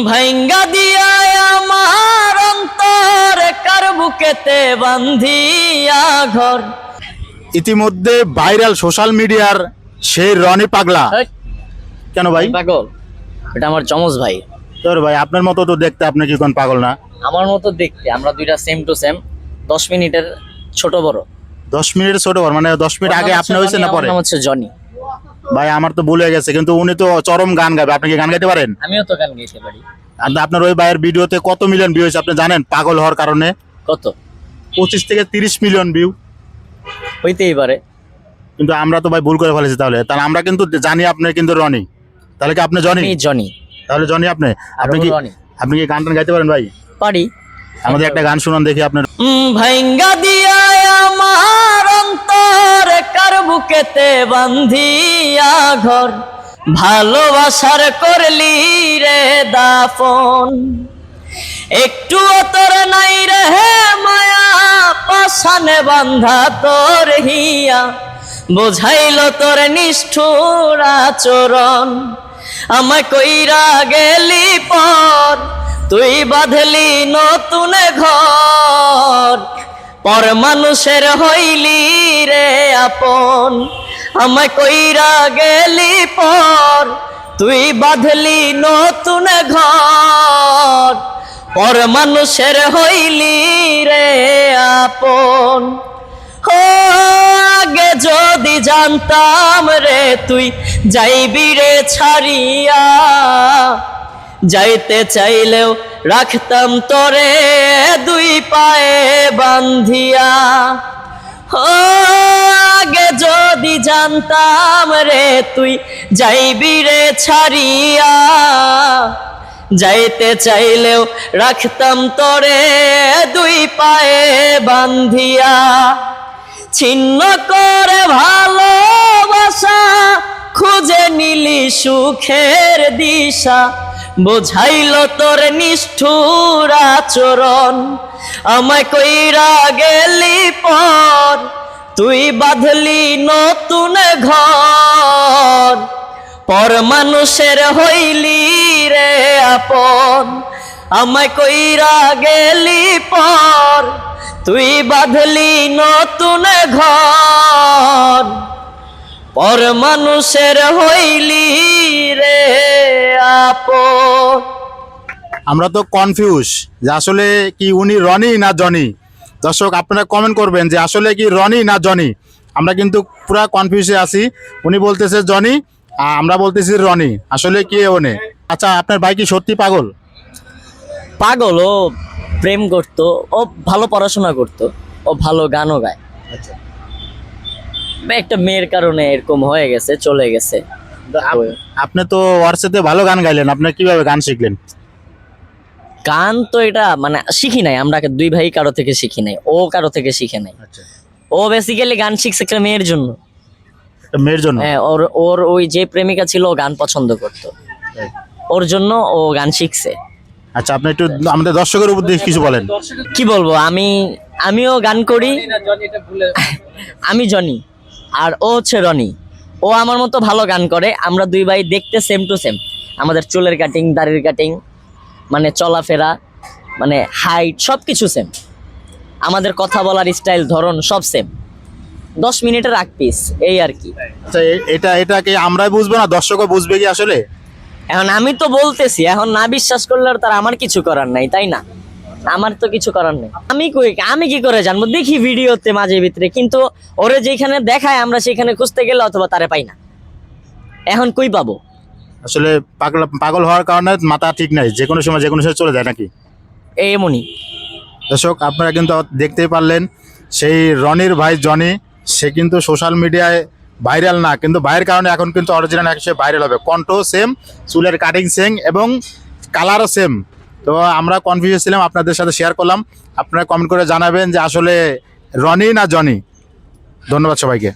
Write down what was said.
ভাইঙ্গা দিয়া আমার অন্তর কার বুকেতে বান্ধিয়া ঘর। ইতিমধ্যে ভাইরাল সোশ্যাল মিডিয়ার সেই রনি পাগলা। কেন ভাই পাগল? এটা আমার যমজ ভাই। তোর ভাই আপনার মতো তো দেখতে, আপনি কি কোন পাগল না? আমার মতো দেখতে, আমরা দুইটা সেম টু সেম, 10 মিনিটের ছোট বড়। 10 মিনিট ছোট বড়, মানে 10 মিনিট আগে আপনি হয়েছে না পরে? নাম হচ্ছে জনি। ভাই আমার তো ভুলে গেছে, কিন্তু উনি তো চরম গান গাবে। আপনি কি গান গাইতে পারেন? আমিও তো গান গাইতে পারি। আর আপনার ওই ভাইয়ের ভিডিওতে কত মিলিয়ন ভিউ হয়েছে আপনি জানেন? পাগল হওয়ার কারণে কত? 25 থেকে 30 মিলিয়ন ভিউ হইতেই পারে। কিন্তু আমরা তো ভাই ভুল করে ফেলেছি। তাহলে আমরা কিন্তু জানি আপনি কিন্তু রনি। তাহলে কি আপনি জনি? আমি জনি। তাহলে জনি আপনি? আপনি কি রনি। আপনি কি গান টান গাইতে পারেন ভাই? পারি। আমাদের একটা গান শুনান দেখি আপনার। ভাইঙ্গা দিয়া আমার অন্তর কার বুকেতে বান্ধিয়া ঘর। ভালোবাসার করলি রে দাফন, একটু তোর নাই রে মায়া পাশানে বান্ধা তোর হিয়া। বোঝাইল তোর নিষ্ঠুর আচরণ, আমায় কইরা গেলি পর তুই বাঁধলি নতুন ঘর। পর মানুষের হইলি রে আপন, আমায় কইরা গেলি পর তুই বাঁধলি নতুন ঘর। পর মানুষের হইলি রে আপন। আগে যদি জানতাম রে তুই যাইবি রে ছাড়িয়া, যাইতে চাইলেও রাখতাম তোরে দুই পায়ে বান্ধিয়া। আগে যদি জানতাম রে তুই যাইবি রে ছাড়িয়া, যাইতে চাইলেও রাখতাম তোরে দুই পায়ে বান্ধিয়া। ছিন্ন করে ভালোবাসা খুঁজে নিলি সুখের দিশা, বোঝাইল তোর নিষ্ঠুর আচরণ, আমায় কইরা গেলি পর তুই বাঁধলি নতুন ঘর। পর মানুষের হইলি রে আপন, আমায় কইরা গেলি পর তুই বাঁধলি নতুন ঘর। পর মানুষের হইলি রে আপন। আমরা তো কনফিউজ যে আসলে কি উনি রনি না জনি। দর্শক আপনারা কমেন্ট করবেন যে আসলে কি রনি না জনি। আমরা কিন্তু পুরা কনফিউজে আছি। উনি বলতেছে জনি, আমরা বলতেছি রনি। আসলে কি উনি? আচ্ছা আপনার ভাই কি সত্যি পাগল? পাগল? ও প্রেম করতো, ও ভালো পড়াশোনা করতো, ও ভালো গানও গায়। আচ্ছা, একটা মেয়ের কারণে এরকম হয়ে গেছে, চলে গেছে। আপনি তো ওর সাথে ভালো গান গাইলেন, আপনি কিভাবে গান শিখলেন? গান তো এটা মানে শিখি নাই, আমরা দুই ভাই কারো থেকে শিখি নাই, ও কারো থেকে শিখে নাই। আচ্ছা, ও বেসিক্যালি গান শিখছে একটা মেয়ের জন্য। একটা মেয়ের জন্য? হ্যাঁ, ওর ওই যে প্রেমিকা ছিল ও গান পছন্দ করতো, ওর জন্য ও গান শিখছে। আচ্ছা, আপনি একটু আমাদের দর্শকের উপর দিয়ে কিছু বলেন। কি বলবো, আমিও গান করি। আমি জনি আর ও হচ্ছে রনি। ও আমার মতো ভালো গান করে। আমরা দুই ভাই দেখতে সেম টু সেম, আমাদের চুলের কাটিং, দাড়ির কাটিং, মানে চলাফেরা, মানে হাইট, সব কিছু সেম। আমাদের কথা বলার স্টাইল, ধরন সব সেম। 10 মিনিটের আগ পিস, এই আর কি। আচ্ছা, এটাকে আমরাই বুঝবো না, দর্শকও বুঝবে কি আসলে? এখন আমি তো বলতেছি, এখন না বিশ্বাস করলে তার আমার কিছু করার নাই, তাই না? আমার তো কিছু করার নেই। আমি কি করে জানবো? দেখি ভিডিওতে মাঝে ভিতরে, কিন্তু ওরে যেখানে দেখায় আমরা সেখানে খুঁজতে গেলে অথবা তারে পাই না। এখন কই পাবো? আসলে পাগল হওয়ার কারণে মাথা ঠিক নাই, যে কোনো সময় চলে যায় নাকি? এমনই। দর্শক আপনারা কিন্তু দেখতেই পারলেন, সেই রনির ভাই জনি, সে কিন্তু সোশ্যাল মিডিয়ায় ভাইরাল না, কিন্তু ভাইয়ের কারণে এখন কিন্তু অরিজিনাল সে ভাইরাল হবে। কণ্ঠ সেম, চুলের কাটিং সেম এবং কালারও সেম। তো আমরা কনফিউজ ছিলাম, আপনাদের সাথে শেয়ার করলাম। আপনারা কমেন্ট করে জানাবেন যে আসলে রনি না জনি। ধন্যবাদ সবাইকে।